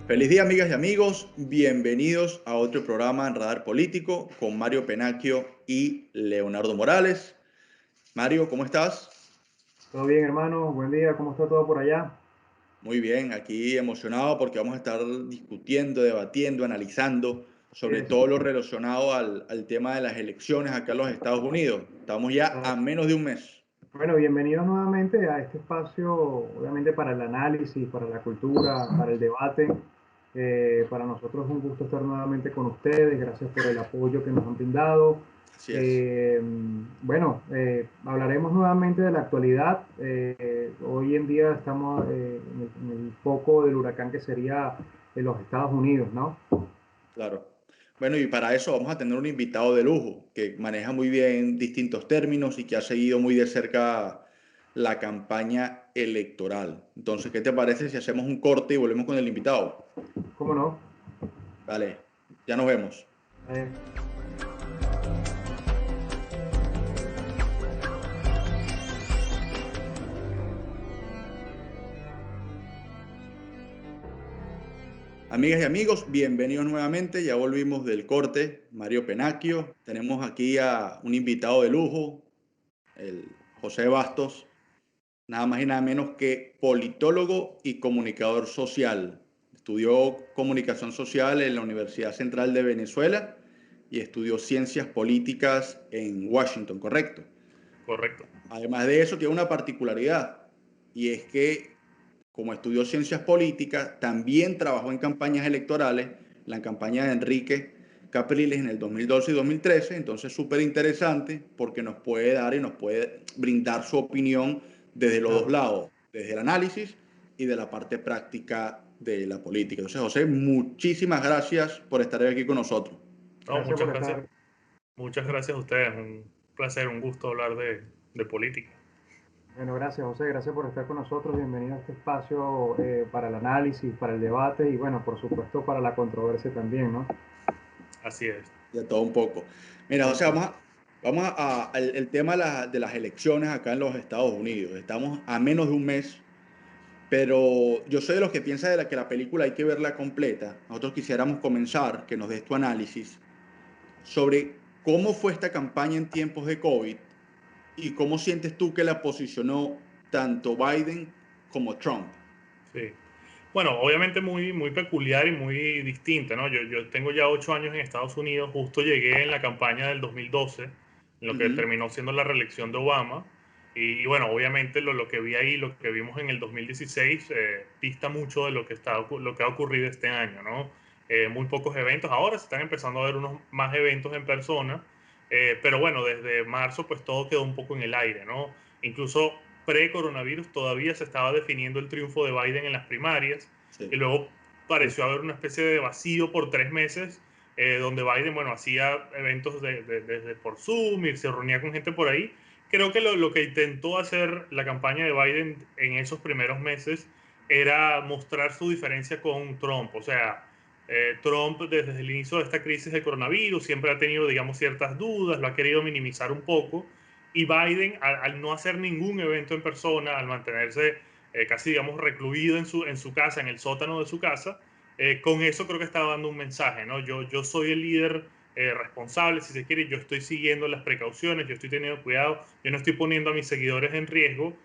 Feliz día, amigas y amigos. Bienvenidos a otro programa en Radar Político con Mario Penacchio y Leonardo Morales. Mario, ¿cómo estás? Todo bien, hermano. Buen día. ¿Cómo está todo por allá? Muy bien, aquí emocionado porque vamos a estar discutiendo, debatiendo, analizando sobre Eso. todo lo relacionado al tema de las elecciones acá en los Estados Unidos. Estamos ya Ah, a menos de un mes. bueno, bienvenidos nuevamente a este espacio, obviamente para el análisis, para la cultura, para el debate. Para nosotros es un gusto estar nuevamente con ustedes. Gracias por el apoyo que nos han brindado. Así es. Eh, Hablaremos nuevamente de la actualidad. Hoy en día estamos en el foco del huracán que sería en los Estados Unidos, ¿no? Claro. Bueno, y para eso vamos a tener un invitado de lujo que maneja muy bien distintos términos y que ha seguido muy de cerca la campaña electoral. Entonces, ¿qué te parece si hacemos un corte y volvemos con el invitado? ¿Cómo no? Vale, ya nos vemos. Eh, Amigas y amigos, bienvenidos nuevamente. Ya volvimos del corte. Mario Penacchio. Tenemos aquí a un invitado de lujo, el José Bastos, nada más y nada menos que politólogo y comunicador social. Estudió comunicación social en la Universidad Central de Venezuela y estudió ciencias políticas en Washington, ¿correcto? Correcto. Además de eso, tiene una particularidad y es que como estudió ciencias políticas, también trabajó en campañas electorales, la campaña de Enrique Capriles en el 2012 y 2013, entonces súper interesante porque nos puede dar y nos puede brindar su opinión desde los dos claro. lados, desde el análisis y de la parte práctica de la política. Entonces, José, muchísimas gracias por estar aquí con nosotros. No, Gracias por estar. muchas gracias a ustedes. Un placer, un gusto hablar de política. Bueno, gracias, José. Gracias por estar con nosotros. Bienvenido a este espacio para el análisis, para el debate y, bueno, por supuesto, para la controversia también, ¿no? Así es. De todo un poco. Mira, José, Eso. al el tema de las elecciones acá en los Estados Unidos. Estamos a menos de un mes. Pero yo soy de los que piensa que la película hay que verla completa. Nosotros quisiéramos comenzar, que nos des tu análisis sobre cómo fue esta campaña en tiempos de COVID y cómo sientes tú que la posicionó tanto Biden como Trump. Sí. Bueno, obviamente muy peculiar y muy distinta, ¿no? Yo tengo ya 8 años en Estados Unidos. Justo llegué en la campaña del 2012, en lo que Ujú. terminó siendo la reelección de Obama. Y bueno, obviamente lo que vi ahí, lo que vimos en el 2016, dista mucho de lo que ha ocurrido este año, ¿no? Muy pocos eventos. Ahora se están empezando a ver unos más eventos en persona, pero bueno, desde marzo pues todo quedó un poco en el aire, ¿no? Incluso pre-coronavirus todavía se estaba definiendo el triunfo de Biden en las primarias y Sí, luego pareció haber una especie de vacío por 3 meses, donde Biden, bueno, hacía eventos desde por Zoom y se reunía con gente por ahí. Creo que lo que intentó hacer la campaña de Biden en esos primeros meses era mostrar su diferencia con Trump. O sea, Trump desde el inicio de esta crisis de coronavirus siempre ha tenido, digamos, ciertas dudas, lo ha querido minimizar un poco. Y Biden, al no hacer ningún evento en persona, al mantenerse casi, digamos, recluido en su casa, en el sótano de su casa, con eso creo que estaba dando un mensaje, ¿no? Yo soy el líder responsable, si se quiere, yo estoy siguiendo las precauciones, yo estoy teniendo cuidado, yo no estoy poniendo a mis seguidores en riesgo,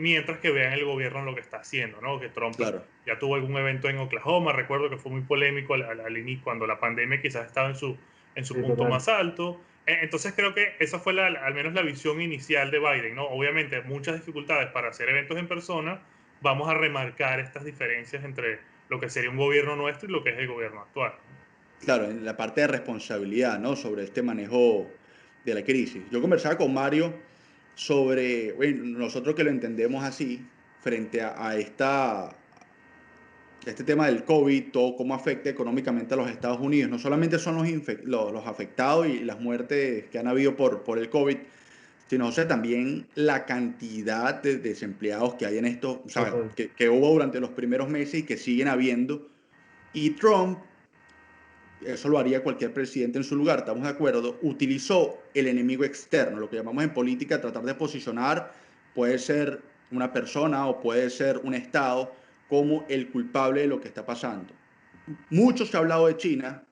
mientras que vean el gobierno lo que está haciendo, ¿no? Que Trump claro, ya tuvo algún evento en Oklahoma, recuerdo que fue muy polémico al inicio, cuando la pandemia quizás estaba en su Sí, punto total. más alto. Entonces creo que esa fue al menos la visión inicial de Biden, ¿no? Obviamente muchas dificultades para hacer eventos en persona, vamos a remarcar estas diferencias entre lo que sería un gobierno nuestro y lo que es el gobierno actual, ¿no? claro, en la parte de responsabilidad, ¿no? Sobre este manejo de la crisis. Yo conversaba con Mario sobre, bueno, nosotros que lo entendemos así, frente a este tema del COVID, todo cómo afecta económicamente a los Estados Unidos. No solamente son los afectados y las muertes que han habido por el COVID, sino o sea, también la cantidad de desempleados que hay en esto, o sea, Total. que hubo durante los primeros meses y que siguen habiendo. Y Trump, eso lo haría cualquier presidente en su lugar, estamos de acuerdo, utilizó el enemigo externo, lo que llamamos en política tratar de posicionar, puede ser una persona o puede ser un Estado como el culpable de lo que está pasando. mucho se ha hablado de China,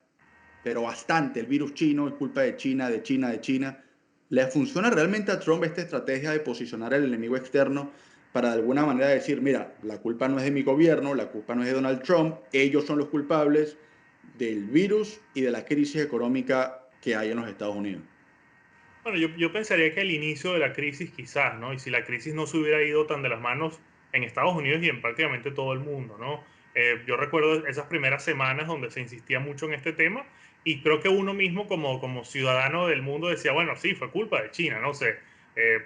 pero bastante, el virus chino es culpa de China, de China, de China. ¿Le funciona realmente a Trump esta estrategia de posicionar al enemigo externo para de alguna manera decir, mira, la culpa no es de mi gobierno, la culpa no es de Donald Trump, ellos son los culpables del virus y de la crisis económica que hay en los Estados Unidos? Bueno, yo pensaría que al inicio de la crisis quizás, ¿no? Y si la crisis no se hubiera ido tan de las manos en Estados Unidos y en prácticamente todo el mundo, ¿no? Yo recuerdo esas primeras semanas donde se insistía mucho en este tema y creo que uno mismo como ciudadano del mundo decía, bueno, sí, fue culpa de China, no sé. Eh,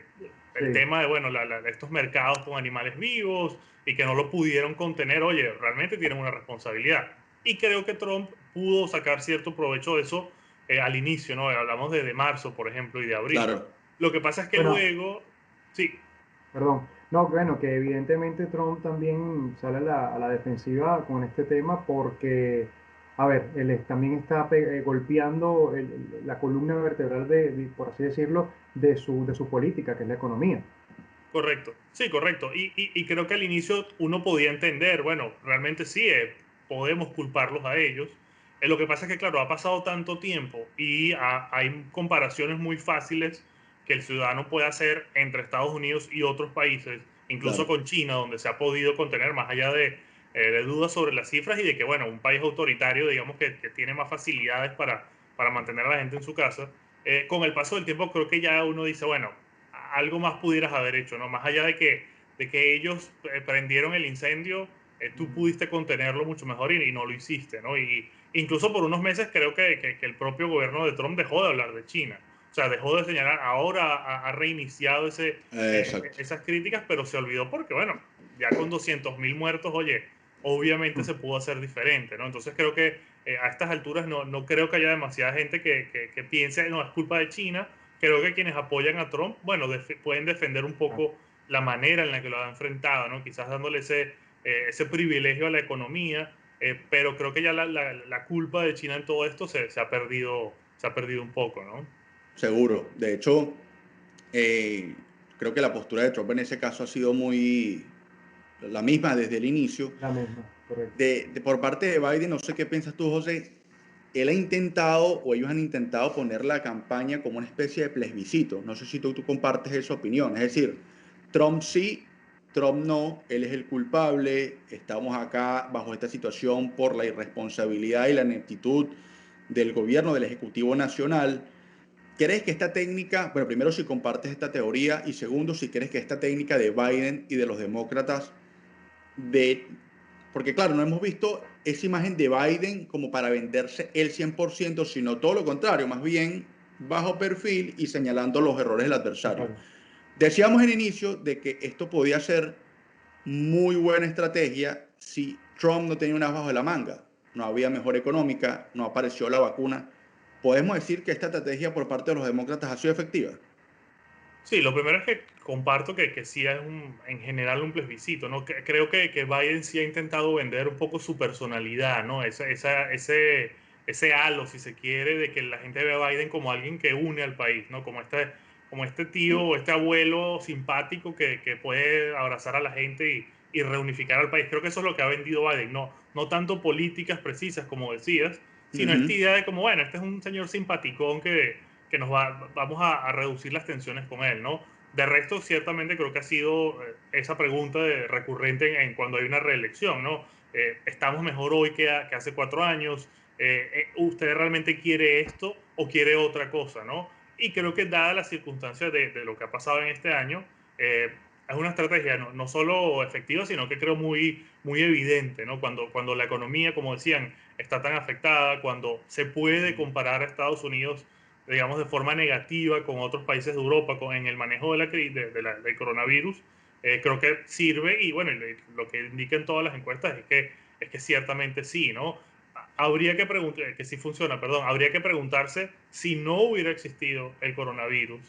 el Sí, tema de, bueno, estos mercados con animales vivos y que no lo pudieron contener, oye, realmente tienen una responsabilidad. Y creo que Trump pudo sacar cierto provecho de eso al inicio, ¿no? Hablamos de marzo, por ejemplo, y de abril. Claro, Lo que pasa es que bueno, luego, sí, perdón. No, bueno, que evidentemente Trump también sale a la defensiva con este tema porque, a ver, también está golpeando la columna vertebral por así decirlo, de su política, que es la economía. correcto, sí, correcto. Y creo que al inicio uno podía entender, bueno, realmente sí, podemos culparlos a ellos. Lo que pasa es que, claro, ha pasado tanto tiempo y hay comparaciones muy fáciles que el ciudadano puede hacer entre Estados Unidos y otros países, incluso claro. con China, donde se ha podido contener más allá de dudas sobre las cifras y de que, bueno, un país autoritario, digamos, que tiene más facilidades para mantener a la gente en su casa. Con el paso del tiempo creo que ya uno dice, bueno, algo más pudieras haber hecho, ¿no? Más allá de que ellos prendieron el incendio, tú pudiste contenerlo mucho mejor y no lo hiciste, ¿no? Y incluso por unos meses creo que el propio gobierno de Trump dejó de hablar de China. O sea, dejó de señalar, ahora ha reiniciado Exacto. esas críticas, pero se olvidó porque, bueno, ya con 200.000 muertos, oye, obviamente se pudo hacer diferente, ¿no? Entonces creo que a estas alturas no creo que haya demasiada gente que piense, no, es culpa de China. Creo que quienes apoyan a Trump, bueno, pueden defender un poco la manera en la que lo ha enfrentado, ¿no? Quizás dándole ese privilegio a la economía, pero creo que ya la culpa de China en todo esto se ha perdido un poco, ¿no? Seguro. De hecho, eh, creo que la postura de Trump en ese caso ha sido muy la misma desde el inicio. La misma, correcto. Por parte de Biden, no sé qué piensas tú, José, él ha intentado o ellos han intentado poner la campaña como una especie de plebiscito. No sé si tú compartes esa opinión. Es decir, Trump sí, Trump no, él es el culpable, estamos acá bajo esta situación por la irresponsabilidad y la ineptitud del gobierno, del Ejecutivo Nacional. ¿Crees que esta técnica, bueno, primero si compartes esta teoría y segundo si crees que esta técnica de Biden y de los demócratas de, porque claro, no hemos visto esa imagen de Biden como para venderse el 100%, sino todo lo contrario, más bien bajo perfil y señalando los errores del adversario. Claro. Decíamos en inicio de que esto podía ser muy buena estrategia si Trump no tenía un as bajo de la manga, no había mejor económica, no apareció la vacuna. ¿Podemos decir que esta estrategia por parte de los demócratas ha sido efectiva? Sí, lo primero es que comparto que sí es en general un plebiscito, ¿no? Creo que Biden sí ha intentado vender un poco su personalidad, ¿no? Ese halo, si se quiere, de que la gente ve a Biden como alguien que une al país, ¿no? Como este tío o este abuelo simpático que puede abrazar a la gente y reunificar al país. Creo que eso es lo que ha vendido Biden, no tanto políticas precisas, como decías, Uh sino esta -huh. idea de como, bueno, este es un señor simpaticón que vamos a reducir las tensiones con él, ¿no? De resto, ciertamente creo que ha sido esa pregunta recurrente en cuando hay una reelección, ¿no? ¿Estamos mejor hoy que hace 4 años? ¿Usted realmente quiere esto o quiere otra cosa, ¿no? Y creo que dadas las circunstancias de lo que ha pasado en este año, es una estrategia no solo efectiva, sino que creo muy evidente, ¿no? Cuando la economía, como decían, está tan afectada, cuando se puede comparar a Estados Unidos digamos, de forma negativa con otros países de Europa en el manejo del coronavirus, creo que sirve y bueno, lo que indican todas las encuestas es que ciertamente sí, ¿no? Habría que preguntar, que sí funciona, perdón, habría que preguntarse si no hubiera existido el coronavirus,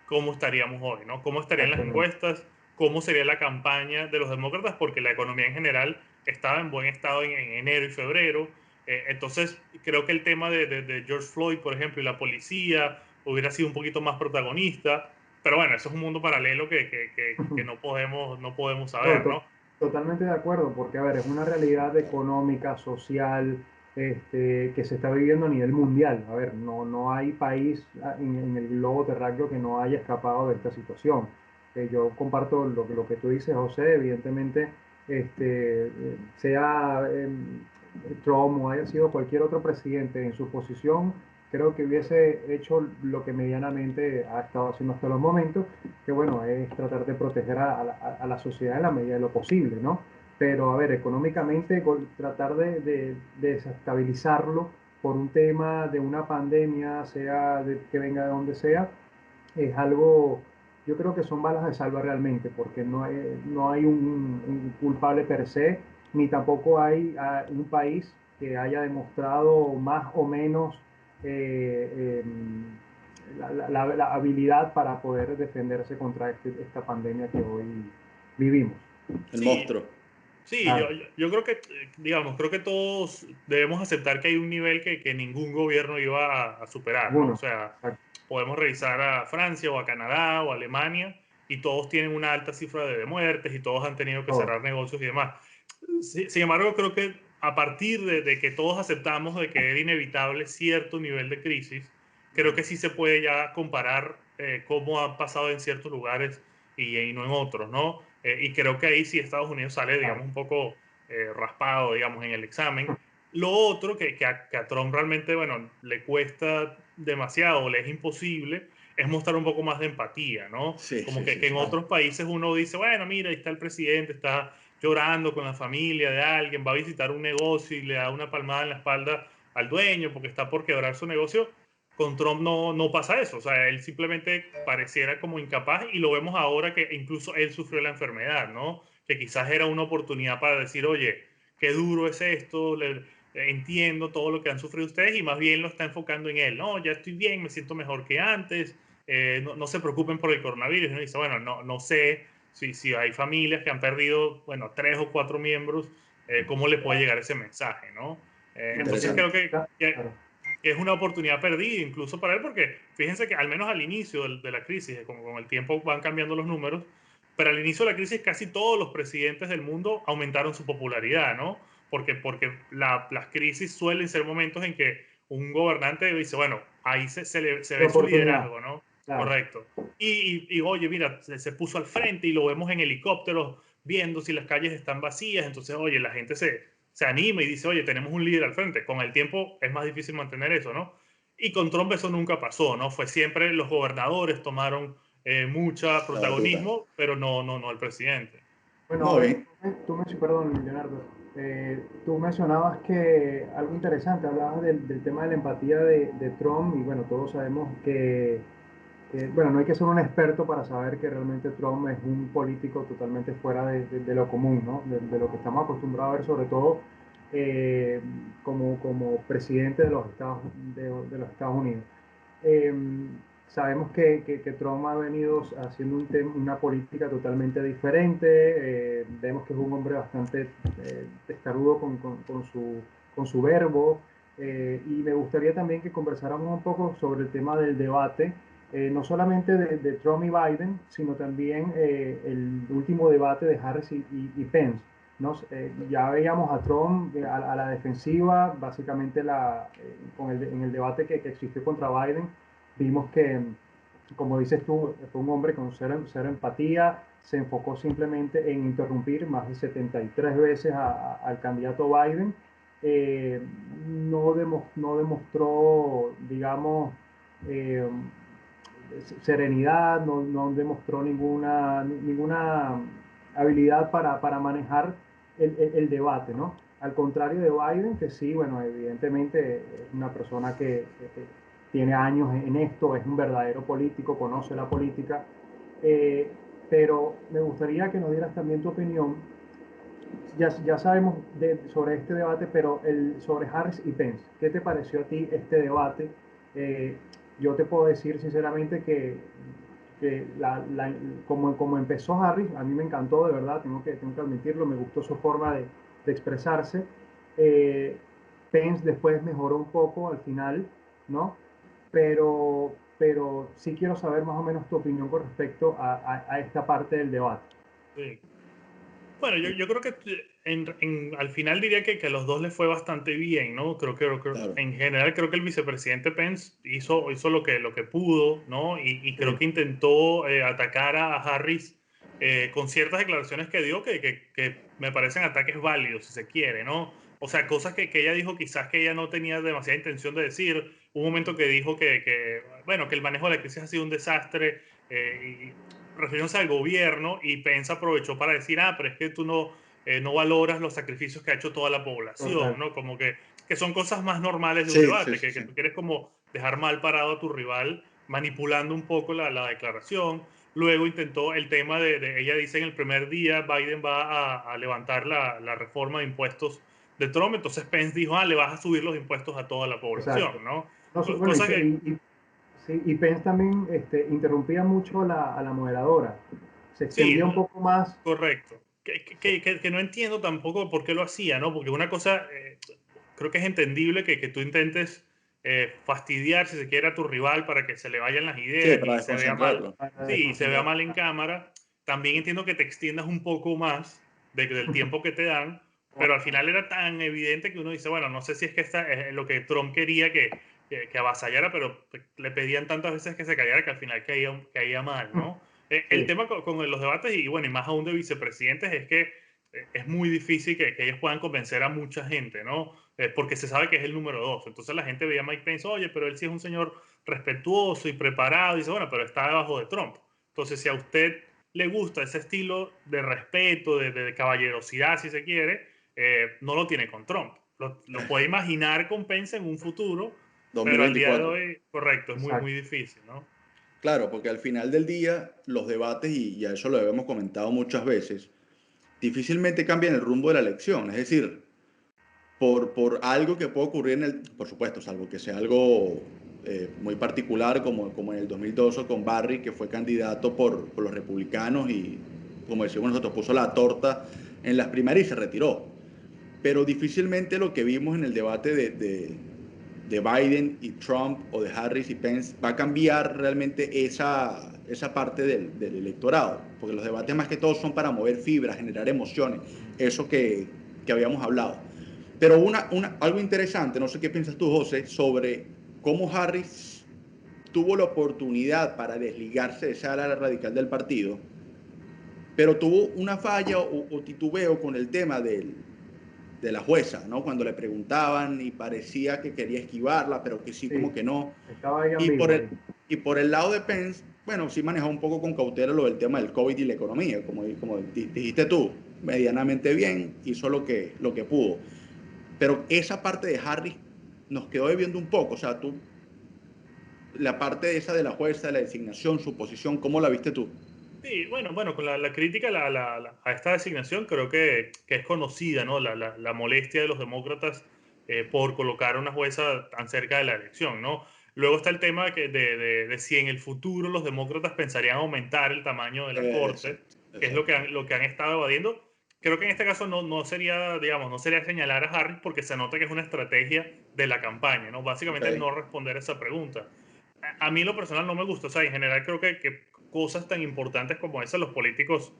¿cómo estaríamos hoy, ¿no? ¿Cómo estarían las Exactamente. encuestas? ¿Cómo sería la campaña de los demócratas? Porque la economía en general estaba en buen estado en enero y febrero. Entonces, creo que el tema de George Floyd, por ejemplo, y la policía hubiera sido un poquito más protagonista. Pero bueno, eso es un mundo paralelo que no podemos To- saber, to- ¿no? Totalmente de acuerdo, porque a ver, es una realidad económica, social, que se está viviendo a nivel mundial. A ver, no hay país en el globo terráqueo que no haya escapado de esta situación. Yo comparto lo que tú dices, José, evidentemente, sea Trump o haya sido cualquier otro presidente en su posición, creo que hubiese hecho lo que medianamente ha estado haciendo hasta los momentos, que bueno, es tratar de proteger a la sociedad en la medida de lo posible, ¿no? Pero a ver, económicamente tratar de desestabilizarlo por un tema de una pandemia, sea que venga de donde sea, es algo, yo creo que son balas de salva realmente, porque no hay un culpable per se, ni tampoco hay un país que haya demostrado más o menos la habilidad para poder defenderse contra esta pandemia que hoy vivimos. El Sí, monstruo. sí, Claro, yo creo que, digamos, creo que todos debemos aceptar que hay un nivel que ningún gobierno iba a superar, ¿no? O uno. sea, Exacto. podemos revisar a Francia o a Canadá o a Alemania y todos tienen una alta cifra de muertes y todos han tenido que Todo. cerrar negocios y demás. Sin embargo, creo que a partir de que todos aceptamos de que era inevitable cierto nivel de crisis, creo que sí se puede ya comparar cómo ha pasado en ciertos lugares y no en otros, ¿no? Y creo que ahí sí Estados Unidos sale, Claro. digamos, un poco raspado, digamos, en el examen. Lo otro que a Trump realmente, bueno, le cuesta demasiado, le es imposible, es mostrar un poco más de empatía, ¿no? Sí, Como sí, sí, que en sí. otros países uno dice, bueno, mira, ahí está el presidente, está llorando con la familia de alguien, va a visitar un negocio y le da una palmada en la espalda al dueño porque está por quebrar su negocio. Con Trump no pasa eso, o sea, él simplemente pareciera como incapaz y lo vemos ahora que incluso él sufrió la enfermedad, ¿no? Que quizás era una oportunidad para decir, oye, qué duro es esto, entiendo todo lo que han sufrido ustedes y más bien lo está enfocando en él, no, ya estoy bien, me siento mejor que antes, no se preocupen por el coronavirus, y uno dice, bueno, no sé si hay familias que han perdido, bueno, 3 o 4 miembros, ¿cómo le puede llegar ese mensaje, no? Entonces Interesante. creo Claro. que es una oportunidad perdida incluso para él, porque fíjense que al menos al inicio de la crisis, como con el tiempo van cambiando los números, pero al inicio de la crisis casi todos los presidentes del mundo aumentaron su popularidad, ¿no? Porque las crisis suelen ser momentos en que un gobernante dice, bueno, ahí se De ve su oportunidad. liderazgo, ¿no? Claro. Correcto. Oye, mira, se puso al frente y lo vemos en helicópteros viendo si las calles están vacías, entonces, oye, la gente se anima y dice, oye, tenemos un líder al frente. Con el tiempo es más difícil mantener eso, ¿no? Y con Trump eso nunca pasó, ¿no? Fue siempre los gobernadores tomaron mucho La batuta. protagonismo, pero no el presidente. Bueno, No, ahora bien. perdón, Leonardo, tú mencionabas que algo interesante, hablabas del tema de la empatía de Trump y bueno, todos sabemos bueno, no hay que ser un experto para saber que realmente Trump es un político totalmente fuera de lo común, ¿no? De lo que estamos acostumbrados a ver, sobre todo eh, como presidente de los Estados Unidos. Eh, Sabemos que Trump ha venido haciendo una política totalmente diferente. Vemos que es un hombre bastante testarudo con su verbo. Y me gustaría también que conversáramos un poco sobre el tema del debate, no solamente de Trump y Biden, sino también el último debate de Harris y Pence. ¿No? Ya veíamos a Trump a la defensiva, básicamente en el debate que existió contra Biden. Vimos que, como dices tú, fue un hombre con cero empatía, se enfocó simplemente en interrumpir más de 73 veces al candidato Biden. Eh, no demostró, digamos, eh, serenidad, no demostró ninguna habilidad para manejar el debate, ¿no? Al contrario de Biden, que sí, bueno, evidentemente es una persona que tiene años en esto, es un verdadero político, conoce la política, eh, pero me gustaría que nos dieras también tu opinión. Ya sabemos sobre este debate, pero sobre Harris y Pence, ¿qué te pareció a ti este debate? Eh, yo te puedo decir sinceramente que como empezó Harris, a mí me encantó, de verdad, tengo que admitirlo, me gustó su forma de expresarse. Eh, Pence después mejoró un poco al final, ¿no? Pero sí quiero saber más o menos tu opinión con respecto a esta parte del debate. Sí. Bueno, yo creo que al final diría que a los dos les fue bastante bien, ¿no? Claro. En general creo que el vicepresidente Pence hizo lo que pudo, ¿no? Y creo Sí, que intentó atacar a Harris con ciertas declaraciones que dio que me parecen ataques válidos, si se quiere, ¿no? O sea, cosas que ella dijo quizás que ella no tenía demasiada intención de decir. Un momento que dijo bueno, que el manejo de la crisis ha sido un desastre. Refiriéndose al gobierno, y Pence aprovechó para decir, pero es que tú no valoras los sacrificios que ha hecho toda la población, total. ¿no? Como que son cosas más normales de un Sí, sí, debate, sí, que sí. tú quieres como dejar mal parado a tu rival, manipulando un poco la declaración. Luego intentó el tema ella dice en el primer día Biden va a levantar la reforma de impuestos de Trump, entonces Pence dijo, le vas a subir los impuestos a toda la Exacto. población, ¿no? No, bueno, Cosa que, sí, y Pence también interrumpía mucho a la moderadora. Se extendía un sí, poco más. correcto. Que no entiendo tampoco por qué lo hacía, ¿no? Porque una cosa, creo que es entendible que tú intentes fastidiar, si se quiere, a tu rival para que se le vayan las Sí, ideas para y se vea mal. desconcentrarlo. Para Sí, y se vea desconcentrar. mal en cámara. También entiendo que te extiendas un poco más del tiempo que te dan, pero al final era tan evidente que uno dice, bueno, no sé si es que esta es lo que Trump quería que avasallara, pero le pedían tantas veces que se callara que al final caía mal, ¿no? El Sí, tema con los debates, y bueno, y más aún de vicepresidentes, es que es muy difícil que ellos puedan convencer a mucha gente, ¿no? Porque se sabe que es el número dos. Entonces la gente veía a Mike Pence, oye, pero él sí es un señor respetuoso y preparado, y dice, bueno, pero está debajo de Trump. Entonces, si a usted le gusta ese estilo de respeto, de caballerosidad, si se quiere, no lo tiene con Trump. Lo puede imaginar con Pence en un futuro, pero al día de 2024. hoy, correcto, es muy, muy exacto. difícil, ¿no? Claro, porque al final del día los debates, y ya eso lo habíamos comentado muchas veces, difícilmente cambian el rumbo de la elección. Es decir, por algo que puede ocurrir por supuesto, salvo que sea algo muy particular, como en el 2012 con Barry, que fue candidato por los republicanos y, como decimos nosotros, puso la torta en las primarias y se retiró. Pero difícilmente lo que vimos en el debate de Biden y Trump o de Harris y Pence va a cambiar realmente esa parte del electorado, porque los debates más que todo son para mover fibras, generar emociones, eso que habíamos hablado. Pero algo interesante, no sé qué piensas tú, José, sobre cómo Harris tuvo la oportunidad para desligarse de esa ala radical del partido, pero tuvo una falla o titubeo con el tema de la jueza, ¿no? Cuando le preguntaban y parecía que quería esquivarla, pero que sí, como Sí, que no. estaba ahí Y por ambiguo el, ahí. y por el lado de Pence, bueno, sí manejó un poco con cautela lo del tema del COVID y la economía, como dijiste tú, medianamente bien, hizo lo que pudo. Pero esa parte de Harris nos quedó debiendo un poco, o sea, la parte esa de la jueza, de la designación, su posición, ¿cómo la viste tú? Sí, bueno, con la crítica a esta designación creo que es conocida, ¿no? La molestia de los demócratas por colocar a una jueza tan cerca de la elección, ¿no? Luego está el tema de si en el futuro los demócratas pensarían aumentar el tamaño de la corte, Exacto, que es exacto. lo que han estado evadiendo. Creo que en este caso no sería, digamos, no sería señalar a Harris porque se nota que es una estrategia de la campaña, ¿no? Ok. Básicamente el no responder esa pregunta. A mí en lo personal no me gusta, o sea, en general creo que cosas tan importantes como esas los políticos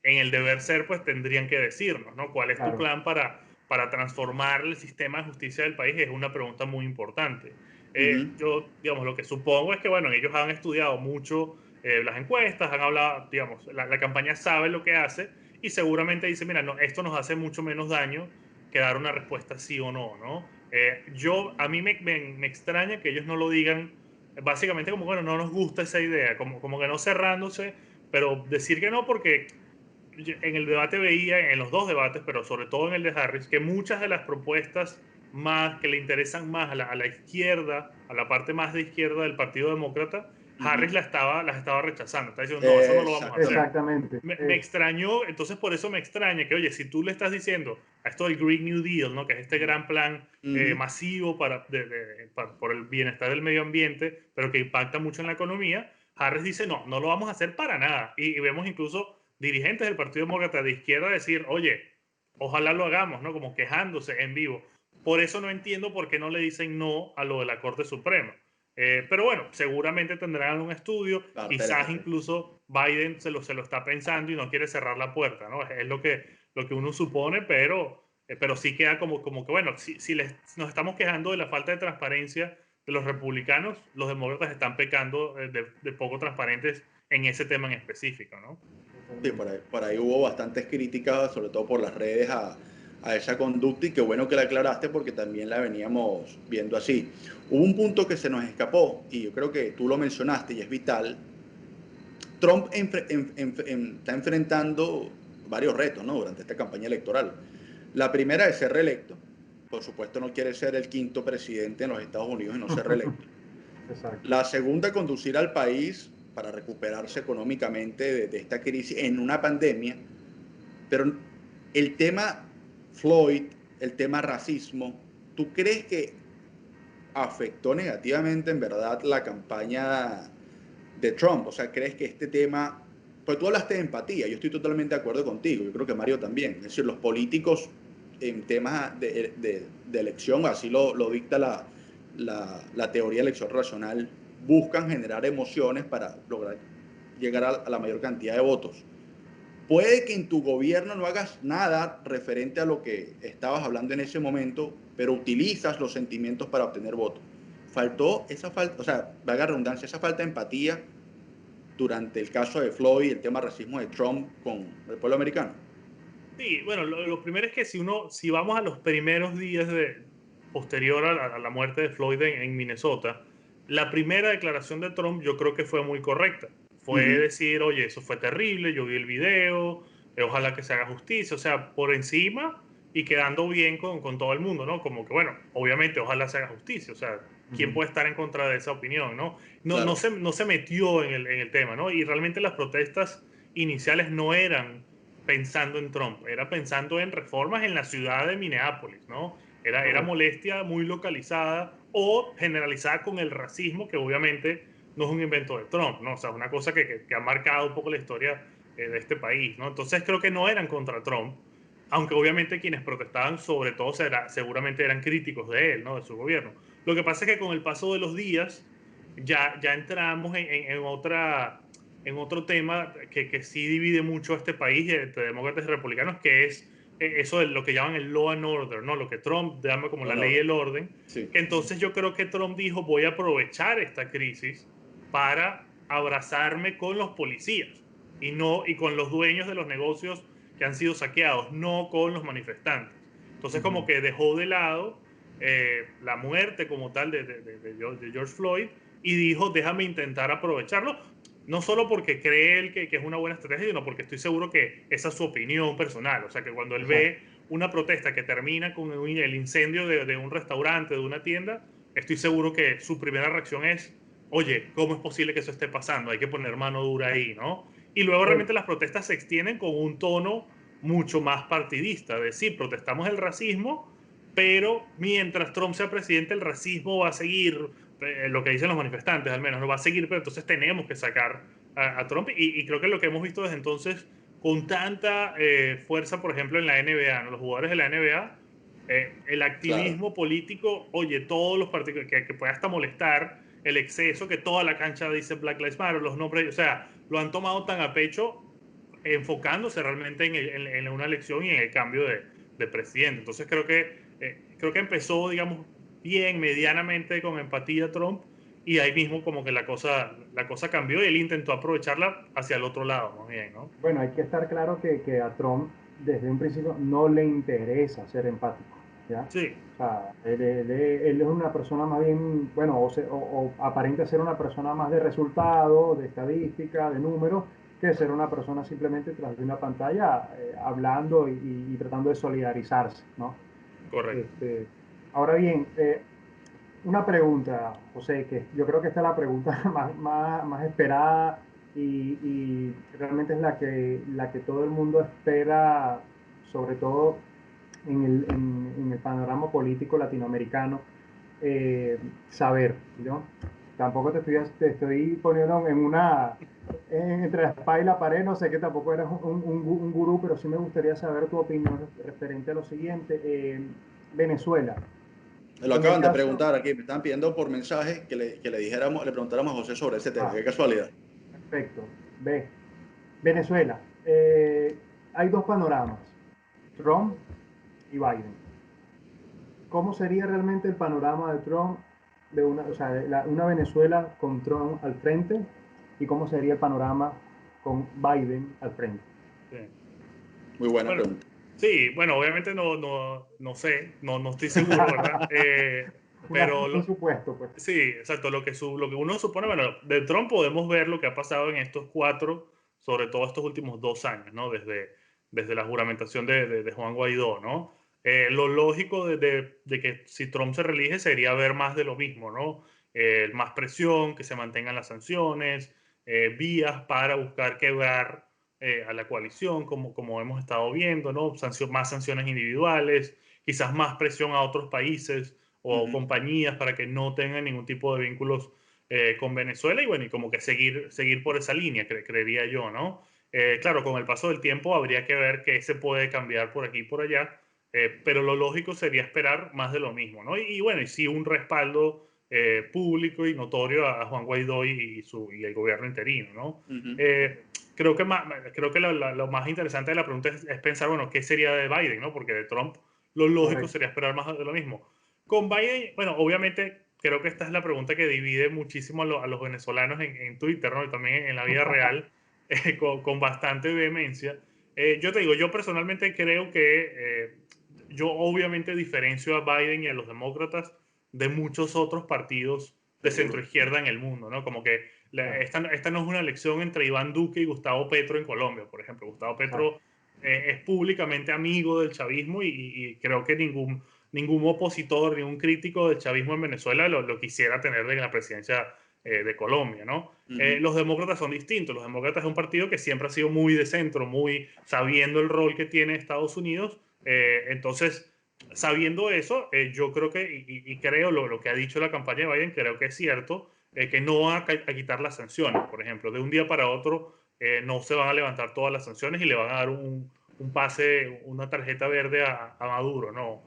en el deber ser pues tendrían que decirnos, ¿no? ¿Cuál es tu Claro. plan para transformar el sistema de justicia del país? Es una pregunta muy importante. Ujú. Yo, digamos, lo que supongo es que, bueno, ellos han estudiado mucho las encuestas, han hablado, digamos, la campaña sabe lo que hace y seguramente dice, mira, no, esto nos hace mucho menos daño que dar una respuesta sí o no, ¿no? A mí me extraña que ellos no lo digan básicamente como, bueno, no nos gusta esa idea, como que no cerrándose, pero decir que no porque en el debate veía, en los dos debates, pero sobre todo en el de Harris, que muchas de las propuestas más que le interesan más a la izquierda, a la parte más de izquierda del Partido Demócrata, Ujú. las estaba rechazando. Está diciendo, no, eso no lo vamos a hacer. Exactamente. Exactamente. Me extrañó, entonces por eso me extraña que, oye, si tú le estás diciendo a esto del Green New Deal, ¿no? Que es este gran plan Ujú. masivo por el bienestar del medio ambiente, pero que impacta mucho en la economía, Harris dice, no lo vamos a hacer para nada. Y vemos incluso dirigentes del Partido Demócrata de izquierda decir, oye, ojalá lo hagamos, ¿no? Como quejándose en vivo. Por eso no entiendo por qué no le dicen no a lo de la Corte Suprema. Pero bueno, seguramente tendrán un estudio, Claro, quizás espérate. incluso Biden se lo está pensando y no quiere cerrar la puerta, ¿no? Es lo que uno supone, pero sí queda como que, bueno, si nos estamos quejando de la falta de transparencia de los republicanos, los demócratas están pecando de poco transparentes en ese tema en específico, ¿no? Sí, por ahí hubo bastantes críticas, sobre todo por las redes, a esa conducta, y qué bueno que la aclaraste porque también la veníamos viendo así. Hubo un punto que se nos escapó y yo creo que tú lo mencionaste y es vital. Trump está enfrentando varios retos, ¿no?, durante esta campaña electoral. La primera es ser reelecto. Por supuesto no quiere ser el quinto presidente en los Estados Unidos y no ser reelecto. Exacto. La segunda, conducir al país para recuperarse económicamente de esta crisis en una pandemia. Pero el tema Floyd, el tema racismo, ¿tú crees que afectó negativamente en verdad la campaña de Trump? O sea, ¿crees que este tema, pues tú hablaste de empatía, yo estoy totalmente de acuerdo contigo, yo creo que Mario también, es decir, los políticos en temas de elección, así lo dicta la teoría de elección racional, buscan generar emociones para lograr llegar a la mayor cantidad de votos. Puede que en tu gobierno no hagas nada referente a lo que estabas hablando en ese momento, pero utilizas los sentimientos para obtener votos. Faltó esa falta, o sea, valga redundancia, esa falta de empatía durante el caso de Floyd y el tema racismo de Trump con el pueblo americano. Sí, bueno, lo primero es que si vamos a los primeros días posterior a la muerte de Floyd en Minnesota, la primera declaración de Trump yo creo que fue muy correcta. Fue decir, oye, eso fue terrible, yo vi el video, ojalá que se haga justicia, o sea, por encima y quedando bien con todo el mundo, ¿no? Como que, bueno, obviamente, ojalá se haga justicia, o sea, ¿quién puede estar en contra de esa opinión, no? No, Claro. no se metió en el tema, ¿no? Y realmente las protestas iniciales no eran pensando en Trump, era pensando en reformas en la ciudad de Minneapolis, ¿no? Era molestia muy localizada o generalizada con el racismo, que obviamente no es un invento de Trump, ¿no? O sea, es una cosa que ha marcado un poco la historia de este país, ¿no? Entonces creo que no eran contra Trump, aunque obviamente quienes protestaban sobre todo seguramente eran críticos de él, ¿no? De su gobierno. Lo que pasa es que con el paso de los días ya entramos en otro tema que sí divide mucho a este país entre demócratas y republicanos, que es eso de lo que llaman el law and order, ¿no? Lo que Trump llama como la Bueno, ley y el orden. sí. Que entonces yo creo que Trump dijo, voy a aprovechar esta crisis para abrazarme con los policías y con los dueños de los negocios que han sido saqueados, no con los manifestantes. Entonces como que dejó de lado la muerte como tal de George Floyd y dijo, déjame intentar aprovecharlo, no solo porque cree él que es una buena estrategia, sino porque estoy seguro que esa es su opinión personal. O sea, que cuando él ve una protesta que termina con el incendio de un restaurante, de una tienda, estoy seguro que su primera reacción es, oye, ¿cómo es posible que eso esté pasando? Hay que poner mano dura ahí, ¿no? Y luego realmente las protestas se extienden con un tono mucho más partidista, de decir, protestamos el racismo, pero mientras Trump sea presidente, el racismo va a seguir, lo que dicen los manifestantes al menos, no va a seguir, pero entonces tenemos que sacar a Trump. Y creo que lo que hemos visto desde entonces, con tanta fuerza, por ejemplo, en la NBA, ¿no? Los jugadores de la NBA, el Claro. activismo político, oye, todos los partidos, que puede hasta molestar el exceso, que toda la cancha dice Black Lives Matter, los nombres, o sea, lo han tomado tan a pecho, enfocándose realmente en una elección y en el cambio de presidente. Entonces creo que empezó, digamos, bien, medianamente con empatía Trump, y ahí mismo como que la cosa cambió y él intentó aprovecharla hacia el otro lado, más bien, ¿no? Bueno, hay que estar claro que a Trump desde un principio no le interesa ser empático, ¿ya? Sí, O sea, él es una persona más bien, bueno, o aparenta ser una persona más de resultados, de estadística, de números, que ser una persona simplemente tras de una pantalla hablando y tratando de solidarizarse, ¿no? correcto. Este, ahora bien, una pregunta, José, que yo creo que esta es la pregunta más esperada y realmente es la que todo el mundo espera, sobre todo en el panorama político latinoamericano, saber, ¿no? Tampoco te estoy poniendo entre la espada y la pared, no sé que tampoco eres un gurú, pero sí me gustaría saber tu opinión referente a lo siguiente. Venezuela. Me lo En el acaban de caso, preguntar aquí, me están pidiendo por mensaje que le dijéramos, le preguntáramos a José sobre ese tema. ah, Qué casualidad. perfecto. Ve, Venezuela. Hay dos panoramas. Trump y Biden. ¿Cómo sería realmente el panorama de Trump, o sea, una Venezuela con Trump al frente, y cómo sería el panorama con Biden al frente? Sí. Muy buena Bueno, pregunta. sí, bueno, obviamente no sé, no estoy seguro, ¿verdad? Pero Un supuesto, pues. sí, exacto, lo que uno supone, bueno, de Trump podemos ver lo que ha pasado en estos sobre todo estos últimos 2 años, ¿no? Desde la juramentación de Juan Guaidó, ¿no? Lo lógico de que si Trump se reelige sería ver más de lo mismo, ¿no? Más presión, que se mantengan las sanciones, vías para buscar quebrar a la coalición, como hemos estado viendo, ¿no? Más sanciones individuales, quizás más presión a otros países o compañías para que no tengan ningún tipo de vínculos con Venezuela y bueno, y como que seguir por esa línea, creería yo, ¿no? Claro, con el paso del tiempo habría que ver qué se puede cambiar por aquí y por allá, pero lo lógico sería esperar más de lo mismo, ¿no? Y bueno, y sí un respaldo público y notorio a Juan Guaidó y el gobierno interino, ¿no? Creo que, creo que lo más interesante de la pregunta es pensar, bueno, ¿qué sería de Biden, no? Porque de Trump lo lógico Correcto. sería esperar más de lo mismo. Con Biden, bueno, obviamente creo que esta es la pregunta que divide muchísimo a los venezolanos en Twitter, ¿no? Y también en la vida real, con bastante vehemencia. Yo te digo, yo personalmente creo que yo obviamente diferencio a Biden y a los demócratas de muchos otros partidos de centro Seguro. izquierda en el mundo, ¿no? Como que Claro, esta no es una elección entre Iván Duque y Gustavo Petro en Colombia, por ejemplo. Gustavo exacto. Petro es públicamente amigo del chavismo y creo que ningún opositor, ningún crítico del chavismo en Venezuela lo quisiera tener en la presidencia de Colombia, ¿no? Los demócratas son distintos. Los demócratas es un partido que siempre ha sido muy de centro, muy sabiendo el rol que tiene Estados Unidos. Entonces, sabiendo eso, yo creo que, y creo lo que ha dicho la campaña de Biden, creo que es cierto, que no van a quitar las sanciones. Por ejemplo, de un día para otro no se van a levantar todas las sanciones y le van a dar un pase, una tarjeta verde a Maduro, no.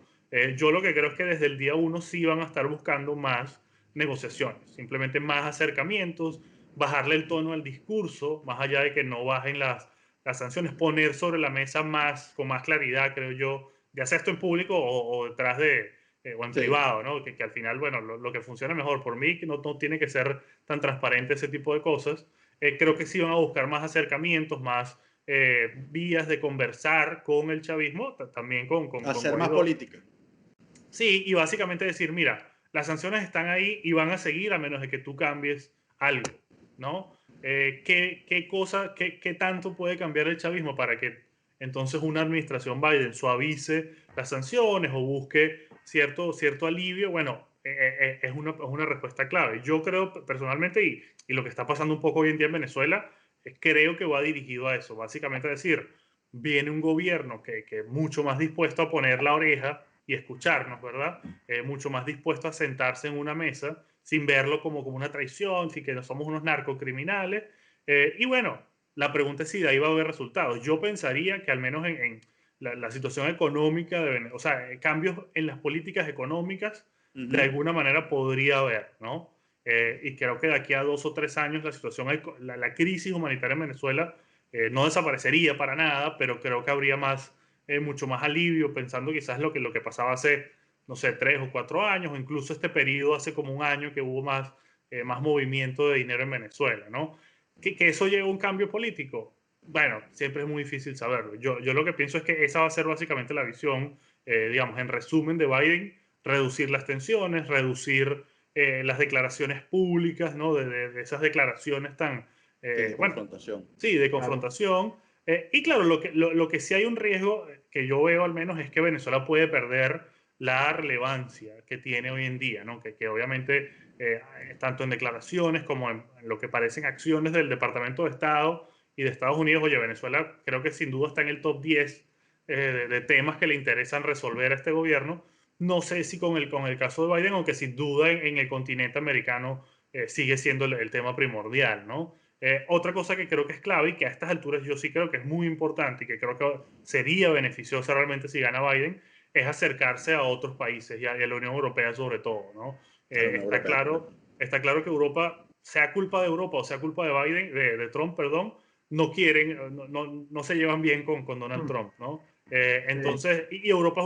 Yo lo que creo es que desde el día uno sí van a estar buscando más negociaciones, simplemente más acercamientos, bajarle el tono al discurso, más allá de que no bajen las sanciones, poner sobre la mesa con más claridad, creo yo, ya sea esto en público o detrás o en Sí. privado, ¿no? Que al final, bueno, lo que funciona mejor por mí, que no tiene que ser tan transparente ese tipo de cosas. Creo que sí van a buscar más acercamientos, más vías de conversar con el chavismo, también con Hacer más Guaidó. política. Sí, y básicamente decir, mira, las sanciones están ahí y van a seguir a menos de que tú cambies algo, ¿no? ¿Qué cosa, qué tanto puede cambiar el chavismo para que entonces una administración Biden suavice las sanciones o busque cierto alivio? Bueno, es una respuesta clave. Yo creo personalmente, y lo que está pasando un poco hoy en día en Venezuela, creo que va dirigido a eso, básicamente a decir, viene un gobierno que es mucho más dispuesto a poner la oreja y escucharnos, ¿verdad? Mucho más dispuesto a sentarse en una mesa sin verlo como una traición, sin que no somos unos narcocriminales. Y bueno, la pregunta es si de ahí va a haber resultados. Yo pensaría que al menos en la situación económica, o sea, cambios en las políticas económicas, de alguna manera podría haber, ¿no? Y creo que de aquí a 2 o 3 años la situación, la crisis humanitaria en Venezuela no desaparecería para nada, pero creo que habría mucho más alivio, pensando quizás lo que pasaba hace, no sé, 3 o 4 años, o incluso este periodo hace como un año que hubo más movimiento de dinero en Venezuela, ¿no? Que eso lleve a un cambio político. Bueno, siempre es muy difícil saberlo. Yo lo que pienso es que esa va a ser básicamente la visión, digamos, en resumen de Biden, reducir las tensiones, reducir las declaraciones públicas, ¿no? De esas declaraciones tan, De bueno, confrontación. sí, de Claro. confrontación. Y claro, lo que sí hay un riesgo que yo veo al menos es que Venezuela puede perder la relevancia que tiene hoy en día, ¿no? Que obviamente, tanto en declaraciones como en lo que parecen acciones del Departamento de Estado y de Estados Unidos, oye, Venezuela creo que sin duda está en el top 10 de temas que le interesan resolver a este gobierno. No sé si con el caso de Biden, aunque sin duda en el continente americano sigue siendo el tema primordial, ¿no? Otra cosa que creo que es clave y que a estas alturas yo sí creo que es muy importante y que creo que sería beneficiosa realmente si gana Biden, es acercarse a otros países y a la Unión Europea sobre todo, ¿no? A la Unión Europea, correcto. Está claro que Europa, sea culpa de Europa o sea culpa de Biden, de Trump, perdón, no quieren, no se llevan bien con Donald Hmm. Trump, ¿no? Entonces, y Europa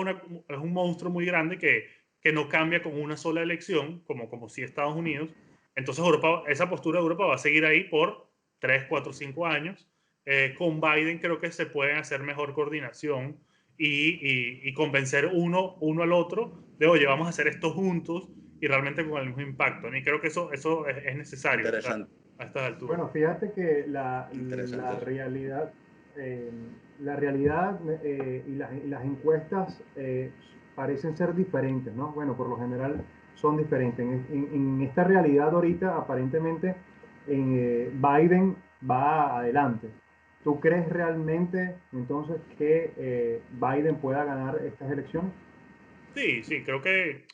es un monstruo muy grande que no cambia con una sola elección, como sí Estados Unidos. Entonces, esa postura de Europa va a seguir ahí por 3, 4, 5 años. Con Biden creo que se pueden hacer mejor coordinación y convencer uno al otro de, oye, vamos a hacer esto juntos y realmente con el mismo impacto, ¿no? Y creo que eso es necesario, o sea, Interesante, a estas alturas. Bueno, fíjate que interesante eso. eh, la realidad y las encuestas parecen ser diferentes, ¿no? Bueno, por lo general son diferentes. En esta realidad ahorita, aparentemente, Biden va adelante. ¿Tú crees realmente entonces que Biden pueda ganar estas elecciones? Sí, sí, creo que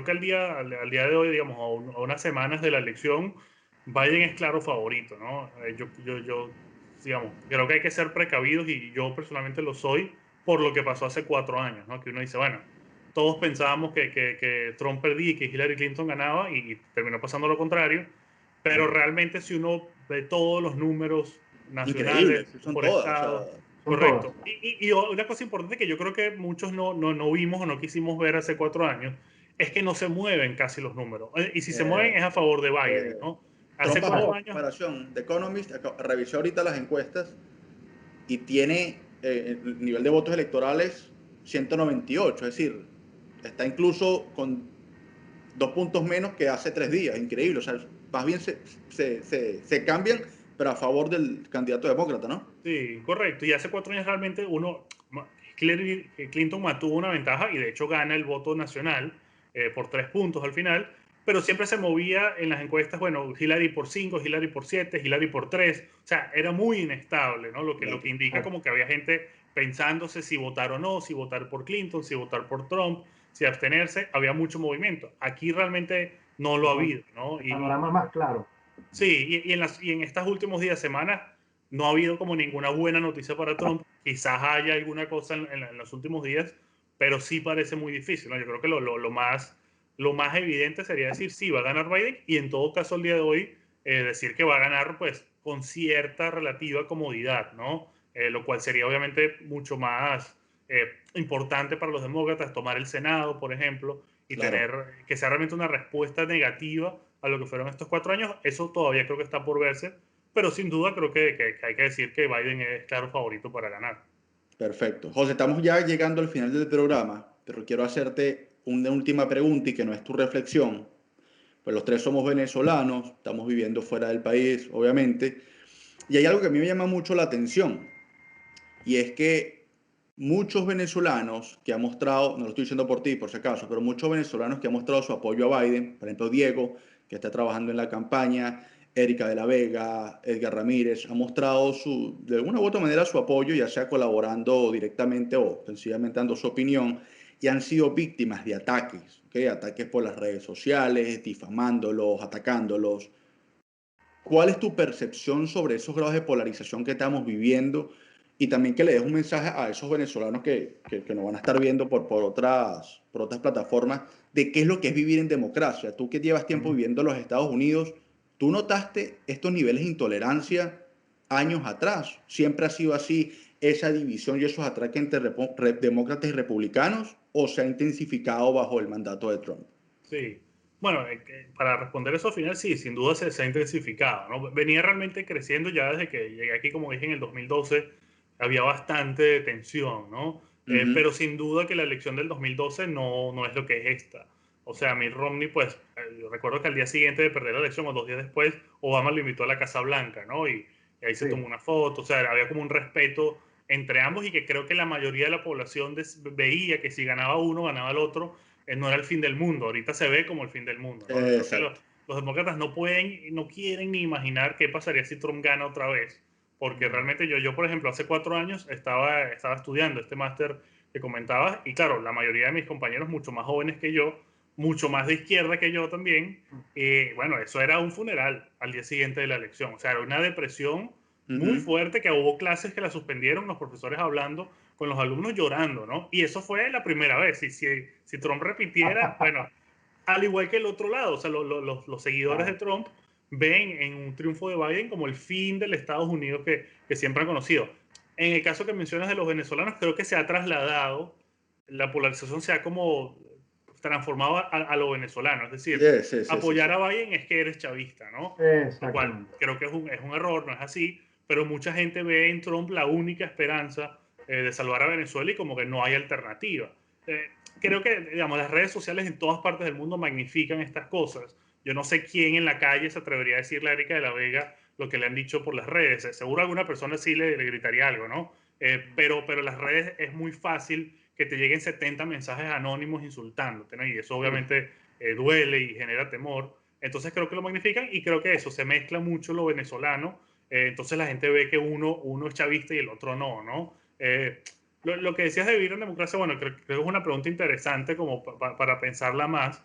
al día de hoy, digamos, a unas semanas de la elección, Biden es claro favorito, ¿no? Digamos, creo que hay que ser precavidos y yo personalmente lo soy por lo que pasó hace 4 años, ¿no? Que uno dice, bueno, todos pensábamos que Trump perdía y que Hillary Clinton ganaba y terminó pasando lo contrario, pero realmente si uno ve todos los números Increíble, nacionales sí, son por todas. O estado. sea, Son todas. Correcto. Y una cosa importante que yo creo que muchos no vimos o no quisimos ver hace 4 años es que no se mueven casi los números. Y si se mueven eh, es a favor de Biden, eh, ¿no? Hace Trump bajó cuatro en años, comparación. The Economist revisó ahorita las encuestas y tiene el nivel de votos electorales 198, es decir, está incluso con 2 puntos menos que hace 3 días, increíble, o sea, más bien se cambian, pero a favor del candidato demócrata, ¿no? sí, correcto. Y hace 4 años realmente Hillary Clinton mantuvo una ventaja y de hecho gana el voto nacional por 3 puntos al final, pero siempre se movía en las encuestas, bueno, Hillary por 5, Hillary por 7, Hillary por 3. O sea, era muy inestable, ¿no? Lo que indica como que había gente pensándose si votar o no, si votar por Clinton, si votar por Trump, si abstenerse, había mucho movimiento. Aquí realmente no lo ha habido, ¿no? El panorama es más claro. Sí, y en estos últimos días, semanas, no ha habido como ninguna buena noticia para Trump. Quizás haya alguna cosa en los últimos días, pero sí parece muy difícil, ¿no? Yo creo que lo más evidente sería decir sí, va a ganar Biden y en todo caso el día de hoy decir que va a ganar pues con cierta relativa comodidad, ¿no? Lo cual sería obviamente mucho más importante para los demócratas tomar el Senado, por ejemplo, y Claro, tener que sea realmente una respuesta negativa a lo que fueron estos 4 años. Eso todavía creo que está por verse, pero sin duda creo que hay que decir que Biden es claro favorito para ganar. perfecto. José, estamos ya llegando al final del programa, pero quiero hacerte una última pregunta y que no es tu reflexión. Pues los tres somos venezolanos, estamos viviendo fuera del país, obviamente, y hay algo que a mí me llama mucho la atención, y es que muchos venezolanos que han mostrado, no lo estoy diciendo por ti, por si acaso, pero muchos venezolanos que han mostrado su apoyo a Biden, por ejemplo Diego, que está trabajando en la campaña, Erika de la Vega, Edgar Ramírez, han mostrado de alguna u otra manera su apoyo, ya sea colaborando directamente o sencillamente dando su opinión, y han sido víctimas de ataques, ¿okay? Ataques por las redes sociales, difamándolos, atacándolos. ¿Cuál es tu percepción sobre esos grados de polarización que estamos viviendo? Y también que le des un mensaje a esos venezolanos que nos van a estar viendo por otras plataformas de qué es lo que es vivir en democracia. Tú que llevas tiempo viviendo en los Estados Unidos, ¿tú notaste estos niveles de intolerancia años atrás? ¿Siempre ha sido así esa división y esos ataques entre demócratas y republicanos? ¿O se ha intensificado bajo el mandato de Trump? Sí. Bueno, para responder eso al final, sí, sin duda se ha intensificado, ¿no? Venía realmente creciendo ya desde que llegué aquí, como dije, en el 2012, había bastante tensión, ¿no? Ujú. Pero sin duda que la elección del 2012 no es lo que es esta. O sea, Mitt Romney, pues, recuerdo que al día siguiente de perder la elección, o 2 días después, Obama lo invitó a la Casa Blanca, ¿no? Y ahí se Sí. tomó una foto, o sea, había como un respeto entre ambos y que creo que la mayoría de la población veía que si ganaba uno, ganaba el otro, no era el fin del mundo. Ahorita se ve como el fin del mundo, ¿no? Creo que Exacto. los demócratas no quieren ni imaginar qué pasaría si Trump gana otra vez. Porque realmente por ejemplo, hace 4 años estaba estudiando este máster que comentabas y claro, la mayoría de mis compañeros mucho más jóvenes que yo, mucho más de izquierda que yo también, bueno, eso era un funeral al día siguiente de la elección. O sea, era una depresión muy Ujú. fuerte que hubo clases que la suspendieron, los profesores hablando con los alumnos llorando, ¿no? Y eso fue la primera vez. Y si Trump repitiera, bueno, al igual que el otro lado, o sea, los seguidores de Claro. Trump ven en un triunfo de Biden como el fin del Estados Unidos que siempre han conocido. en el caso que mencionas de los venezolanos, creo que se ha trasladado, la polarización se ha como transformado a lo venezolano. Es decir, apoyar a Biden es que eres chavista, ¿no? Lo cual creo que es un error, no es así, pero mucha gente ve en Trump la única esperanza de salvar a Venezuela y como que no hay alternativa. Creo que, digamos, las redes sociales en todas partes del mundo magnifican estas cosas. Yo no sé quién en la calle se atrevería a decirle a Erika de la Vega lo que le han dicho por las redes. Seguro alguna persona sí le gritaría algo, ¿no? Pero las redes es muy fácil que te lleguen 70 mensajes anónimos insultándote, ¿no? Y eso obviamente duele y genera temor. Entonces creo que lo magnifican y creo que eso se mezcla mucho lo venezolano. Entonces la gente ve que uno es chavista y el otro no, ¿no? Lo que decías de vivir en democracia, bueno, creo que es una pregunta interesante como para pensarla más,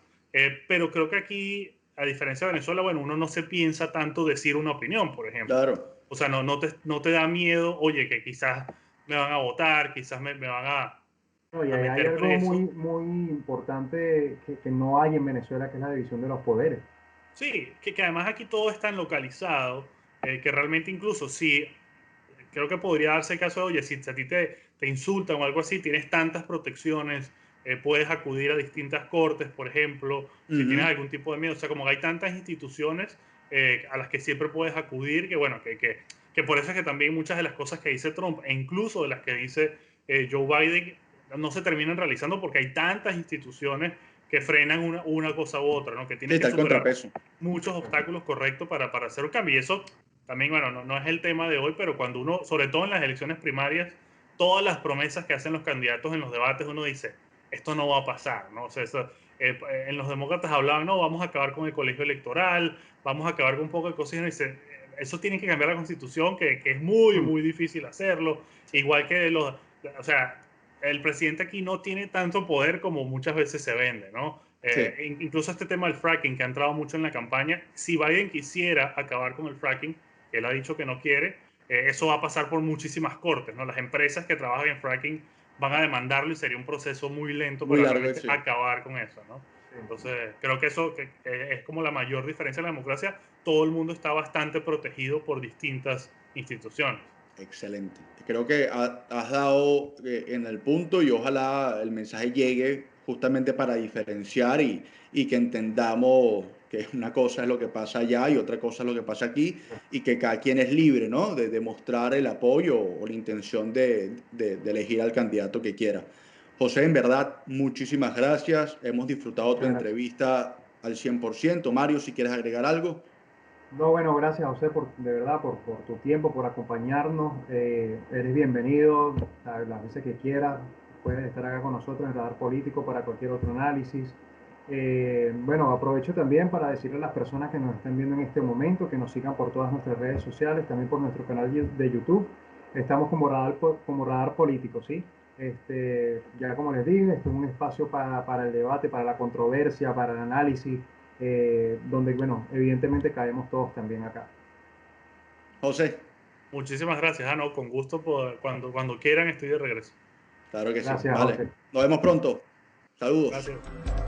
pero creo que aquí, a diferencia de Venezuela, bueno, uno no se piensa tanto decir una opinión, por ejemplo. Claro. O sea, no te da miedo, oye, que quizás me van a votar, quizás me van a y hay algo muy importante que no hay en Venezuela, que es la división de los poderes. Sí, que además aquí todo es tan localizado, que realmente incluso si creo que podría darse el caso de, oye, si a ti te insultan o algo así, tienes tantas protecciones, puedes acudir a distintas cortes, por ejemplo, si tienes algún tipo de miedo. O sea, como hay tantas instituciones a las que siempre puedes acudir, que bueno, que por eso es que también muchas de las cosas que dice Trump, e incluso de las que dice Joe Biden, no se terminan realizando porque hay tantas instituciones que frenan una cosa u otra, ¿no? Que tienes que superar muchos obstáculos correctos para hacer un cambio. Y eso también, bueno, no es el tema de hoy, pero cuando uno, sobre todo en las elecciones primarias, todas las promesas que hacen los candidatos en los debates, uno dice, esto no va a pasar, ¿no? O sea, en los demócratas hablaban, no, vamos a acabar con el colegio electoral, vamos a acabar con un poco de cosas, y uno dice, eso tiene que cambiar la constitución, que es muy difícil hacerlo, igual que o sea, el presidente aquí no tiene tanto poder como muchas veces se vende, ¿no? Incluso este tema del fracking, que ha entrado mucho en la campaña, si Biden quisiera acabar con el fracking, que él ha dicho que no quiere, eso va a pasar por muchísimas cortes, ¿no? Las empresas que trabajan en fracking van a demandarlo y sería un proceso muy lento para realmente acabar con eso, ¿no? Entonces, creo que eso que es como la mayor diferencia en la democracia. Todo el mundo está bastante protegido por distintas instituciones. Excelente. Creo que has dado en el punto y ojalá el mensaje llegue justamente para diferenciar y que entendamos que una cosa es lo que pasa allá y otra cosa es lo que pasa aquí y que cada quien es libre, ¿no? De demostrar el apoyo o la intención de elegir al candidato que quiera. José, en verdad, muchísimas gracias. Hemos disfrutado tu entrevista al 100%. Mario, si quieres agregar algo. No, bueno, gracias José de verdad por tu tiempo, por acompañarnos. Eres bienvenido las veces que quieras. Puedes estar acá con nosotros en Radar Político para cualquier otro análisis. Bueno, aprovecho también para decirle a las personas que nos están viendo en este momento que nos sigan por todas nuestras redes sociales, también por nuestro canal de YouTube. Estamos como Radar Político, ¿sí? Ya como les dije, esto es un espacio para el debate, para la controversia, para el análisis. Donde, bueno, evidentemente caemos todos también acá. José. Muchísimas gracias, no, con gusto, cuando quieran estoy de regreso. Claro que gracias, sí. Vale. José. Nos vemos pronto. Saludos. Gracias.